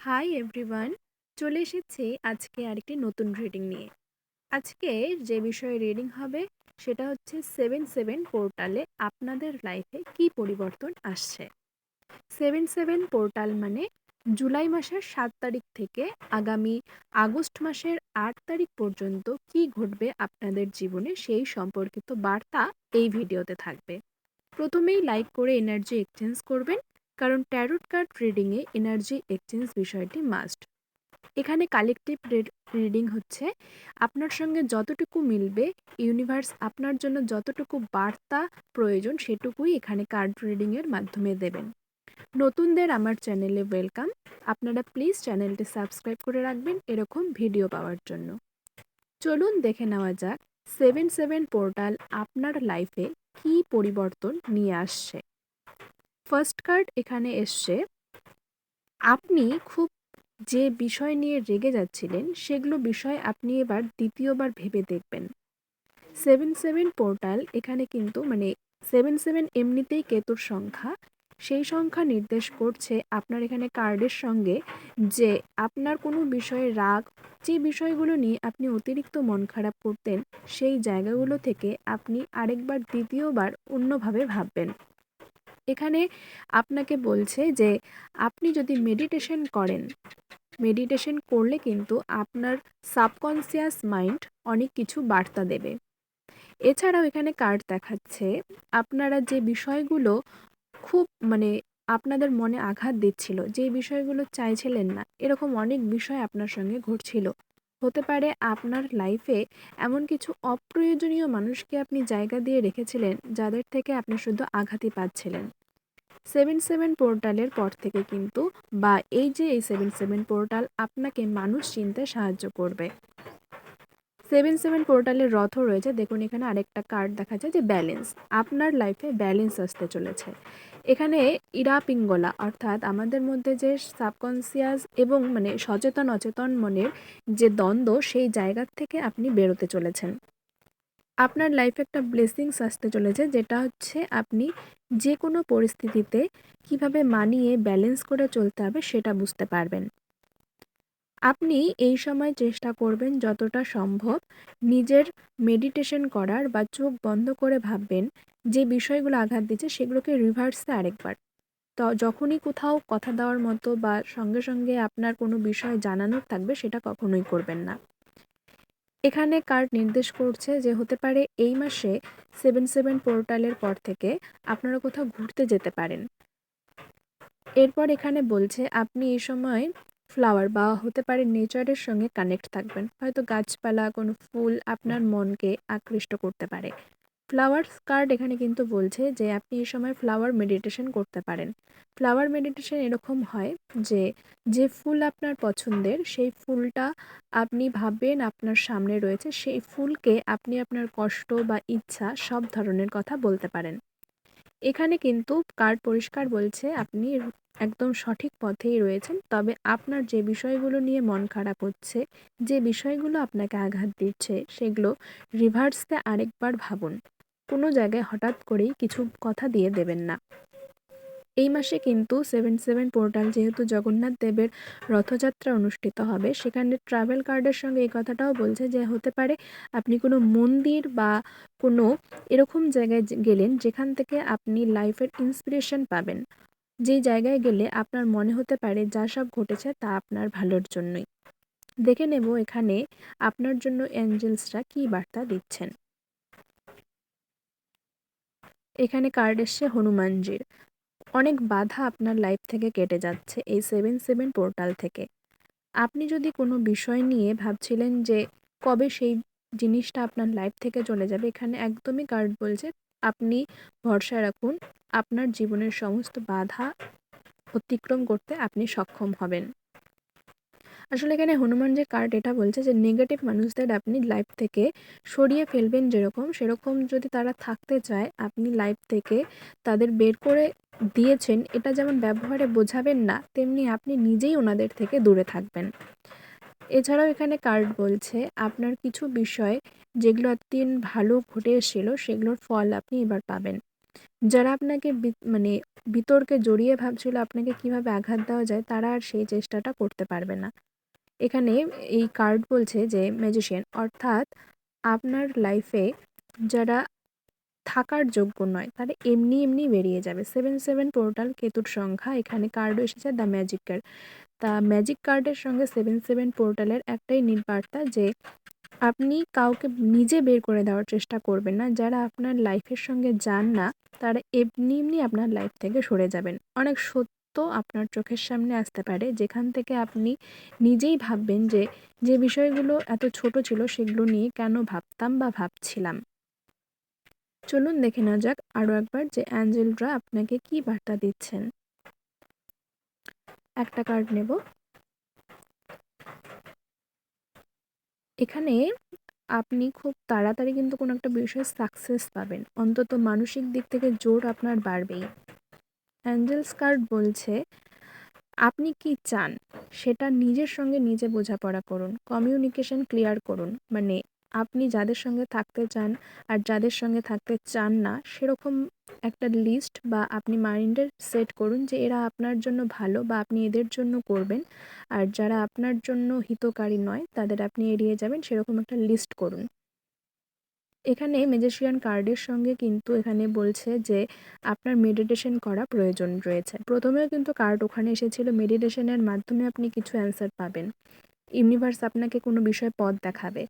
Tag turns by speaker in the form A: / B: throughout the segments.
A: Hi everyone, চলে এসেছি আজকে আরেকটি নতুন রিডিং নিয়ে। আজকে যে বিষয়ে রিডিং হবে সেটা হচ্ছে 7/7 পোর্টালে আপনাদের লাইফে কি পরিবর্তন আসছে। 7/7 পোর্টাল মানে জুলাই মাসের 7 তারিখ থেকে আগামী আগস্ট মাসের 8 তারিখ পর্যন্ত কি ঘটবে আপনাদের জীবনে সেই সম্পর্কিত বার্তা এই ভিডিওতে থাকবে। প্রথমেই লাইক করে এনার্জি এক্সচেঞ্জ করবেন, কারণ ট্যারোট কার্ড রিডিংয়ে এনার্জি এক্সচেঞ্জ বিষয়টি মাস্ট। এখানে কালেকটিভ রিডিং হচ্ছে আপনার সঙ্গে যতটুকু মিলবে, ইউনিভার্স আপনার জন্য যতটুকু বার্তা প্রয়োজন সেটুকুই এখানে কার্ড রিডিংয়ের মাধ্যমে দেবেন। নতুনদের আমার চ্যানেলে ওয়েলকাম। আপনারা প্লিজ চ্যানেলটি সাবস্ক্রাইব করে রাখবেন এরকম ভিডিও পাওয়ার জন্য। চলুন দেখে নেওয়া যাক 7/7 পোর্টাল আপনার লাইফে কি পরিবর্তন নিয়ে আসছে। ফার্স্ট কার্ড এখানে এসছে, আপনি খুব যে বিষয় নিয়ে রেগে যাচ্ছিলেন সেগুলো বিষয় আপনি এবার দ্বিতীয়বার ভেবে দেখবেন। 7/7 পোর্টাল এখানে কিন্তু 7/7 এমনিতেই কেতুর সংখ্যা, সেই সংখ্যা নির্দেশ করছে আপনার এখানে কার্ডের সঙ্গে যে আপনার কোনো বিষয়ে রাগ, যে বিষয়গুলো নিয়ে আপনি অতিরিক্ত মন খারাপ করতেন সেই জায়গাগুলো থেকে আপনি আরেকবার দ্বিতীয়বার অন্যভাবে ভাববেন। এখানে আপনাকে বলছে যে আপনি যদি মেডিটেশন করেন, মেডিটেশন করলে কিন্তু আপনার সাবকনসিয়াস মাইন্ড অনেক কিছু বার্তা দেবে। এছাড়াও এখানে কার্ড দেখাচ্ছে আপনারা যে বিষয়গুলো খুব আপনাদের মনে আঘাত দিচ্ছিল, যে বিষয়গুলো চাইছিলেন না, এরকম অনেক বিষয় আপনার সঙ্গে ঘটছিল। হতে পারে আপনার লাইফে এমন কিছু অপ্রয়োজনীয় মানুষকে আপনি জায়গা দিয়ে রেখেছিলেন যাদের থেকে আপনি শুধু আঘাতই পাচ্ছিলেন। 7/7 পোর্টালের পর থেকে কিন্তু এই 7/7 পোর্টাল আপনাকে মানুষ চিনতে সাহায্য করবে। 7/7 পোর্টালের রথও রয়েছে, দেখুন এখানে আরেকটা কার্ড দেখা যায় যে ব্যালেন্স। আপনার লাইফে ব্যালেন্স আসতে চলেছে। এখানে ইরা পিঙ্গলা অর্থাৎ আমাদের মধ্যে যে সাবকনসিয়াস এবং সচেতন অচেতন মনের যে দ্বন্দ্ব, সেই জায়গার থেকে আপনি বেরোতে চলেছেন। আপনার লাইফে একটা ব্লেসিংস আসতে চলেছে, যেটা হচ্ছে আপনি যে কোনো পরিস্থিতিতে কিভাবে মানিয়ে ব্যালেন্স করে চলতে হবে সেটা বুঝতে পারবেন। আপনি এই সময় চেষ্টা করবেন যতটা সম্ভব নিজের মেডিটেশন করার বা চোখ বন্ধ করে ভাববেন যে বিষয়গুলো আঘাত দিচ্ছে সেগুলোকে রিভার্সে আরেকবার। তো যখনই কোথাও কথা দেওয়ার মতো বা সঙ্গে সঙ্গে আপনার কোনো বিষয় জানানোর থাকবে সেটা কখনোই করবেন না। এখানে কার্ড নির্দেশ করছে যে হতে পারে এই মাসে 7/7 পোর্টালের পর থেকে আপনারা কোথাও ঘুরতে যেতে পারেন। এরপর এখানে বলছে আপনি এই সময় ফ্লাওয়ার বা হতে পারে নেচারের সঙ্গে কানেক্ট থাকবেন। হয়তো গাছপালা, কোনো ফুল আপনার মনকে আকৃষ্ট করতে পারে। ফ্লাওয়ার্স কার্ড এখানে কিন্তু বলছে যে আপনি এই সময় ফ্লাওয়ার মেডিটেশন করতে পারেন। ফ্লাওয়ার মেডিটেশন এরকম হয় যে, যে ফুল আপনার পছন্দের সেই ফুলটা আপনি ভাববেন আপনার সামনে রয়েছে, সেই ফুলকে আপনি আপনার কষ্ট বা ইচ্ছা সব ধরনের কথা বলতে পারেন। এখানে কিন্তু কার্ড পরিষ্কার বলছে আপনি একদম সঠিক পথেই রয়েছেন। তবে আপনার যে বিষয়গুলো নিয়ে মন খারাপ হচ্ছে, যে বিষয়গুলো আপনাকে আঘাত দিচ্ছে, সেগুলো রিভার্সে আরেকবার ভাবুন। কোনো জায়গায় হঠাৎ করেই কিছু কথা দিয়ে দেবেন না। এই মাসে কিন্তু 7/7 পোর্টাল যেহেতু জগন্নাথ দেবের রথযাত্রা অনুষ্ঠিত হবে, সেখানে ট্রাভেল কার্ডের সঙ্গে এই কথাটাও বলছে যে হতে পারে আপনি কোনো মন্দির বা কোনো এরকম জায়গায় গেলেন যেখান থেকে আপনি লাইফের ইন্সপিরেশন পাবেন। যেই জায়গায় গেলে আপনার মনে হতে পারে যা সব ঘটেছে তা আপনার ভালোর জন্যই। দেখে নেব এখানে আপনার জন্য অ্যাঞ্জেলসরা কী বার্তা দিচ্ছেন। এখানে কার্ড এসছে হনুমানজির। অনেক বাধা আপনার লাইফ থেকে কেটে যাচ্ছে এই 7/7 পোর্টাল থেকে। আপনি যদি কোনো বিষয় নিয়ে ভাবছিলেন যে কবে সেই জিনিসটা আপনার লাইফ থেকে চলে যাবে, এখানে একদমই কার্ড বলছে আপনি ভরসা রাখুন, আপনার জীবনের সমস্ত বাধা অতিক্রম করতে আপনি সক্ষম হবেন। আসলে এখানে হনুমানজির কার্ড এটা বলছে যে নেগেটিভ মানুষদের আপনি লাইফ থেকে সরিয়ে ফেলবেন, যেরকম সেরকম যদি তারা থাকতে চায় আপনি লাইফ থেকে তাদের বের করে দিয়েছেন, এটা যেমন ব্যবহারে বোঝাবেন না, তেমনি আপনি নিজেই ওনাদের থেকে দূরে থাকবেন। এছাড়াও এখানে কার্ড বলছে আপনার কিছু বিষয় যেগুলো এতদিন ভালো ঘটে এসেছিল সেগুলোর ফল আপনি এবার পাবেন। যারা আপনাকে বিতর্কে জড়িয়ে ভাবছিল আপনাকে কিভাবে আঘাত দেওয়া যায়, তারা আর সেই চেষ্টাটা করতে পারবে না। এখানে এই কার্ড বলছে যে ম্যাজিশিয়ান, অর্থাৎ আপনার লাইফে যারা থাকার যোগ্য নয় তারা এমনি এমনি বেরিয়ে যাবে। 7 পোর্টাল, কেতুর সংখ্যা, এখানে কার্ডও এসেছে দ্য ম্যাজিক কার্ড। তা ম্যাজিক কার্ডের সঙ্গে 7 পোর্টালের একটাই নির্বার্তা যে আপনি কাউকে নিজে বের করে দেওয়ার চেষ্টা করবেন না। যারা আপনার লাইফের সঙ্গে যান না তারা এমনি এমনি আপনার লাইফ থেকে সরে যাবেন। অনেক সত্য আপনার চোখের সামনে আসতে পারে যেখান থেকে আপনি নিজেই ভাববেন যে যে বিষয়গুলো এত ছোট ছিল সেগুলো নিয়ে কেন ভাবতাম বা ভাবছিলাম। চলুন দেখে নেওয়া যাক আরও একবার যে অ্যাঞ্জেলরা আপনাকে কি বার্তা দিচ্ছেন। একটা কার্ড নেব। এখানে আপনি খুব তাড়াতাড়ি কিন্তু কোনো একটা বিষয়ে সাকসেস পাবেন, অন্তত মানসিক দিক থেকে জোর আপনার বাড়বেই। অ্যাঞ্জেলস কার্ড বলছে আপনি কি চান সেটা নিজের সঙ্গে নিজে বোঝাপড়া করুন, কমিউনিকেশন ক্লিয়ার করুন। মানে আপনি যাদের সঙ্গে থাকতে চান আর যাদের সঙ্গে থাকতে চান না সেরকম একটা লিস্ট বা আপনি মাইন্ডে সেট করুন যে এরা আপনার জন্য ভালো বা আপনি এদের জন্য করবেন, আর যারা আপনার জন্য হিতকারী নয় তাদের আপনি এড়িয়ে যাবেন, সেরকম একটা লিস্ট করুন। এখানে ম্যাজিশিয়ান কার্ডের সঙ্গে কিন্তু এখানে বলছে যে আপনার মেডিটেশন করা প্রয়োজন রয়েছে। প্রথমেও কিন্তু কার্ড ওখানে এসেছিল, মেডিটেশনের মাধ্যমে আপনি কিছু অ্যান্সার পাবেন, ইউনিভার্স আপনাকে কোনো বিষয়ে পথ দেখাবে।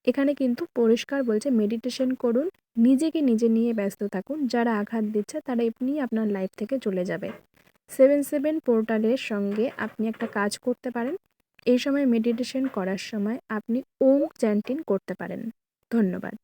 A: এখানে কিন্তু পরিষ্কার বলছে মেডিটেশন করুন, নিজেকে নিজে নিয়ে ব্যস্ত থাকুন, যারা আঘাত দিচ্ছে তারা এমনি আপনার লাইফ থেকে চলে যাবে। 7 পোর্টালের সঙ্গে আপনি একটা কাজ করতে পারেন, এই সময় মেডিটেশন করার সময় আপনি ওম চ্যান্টিং করতে পারেন। ধন্যবাদ।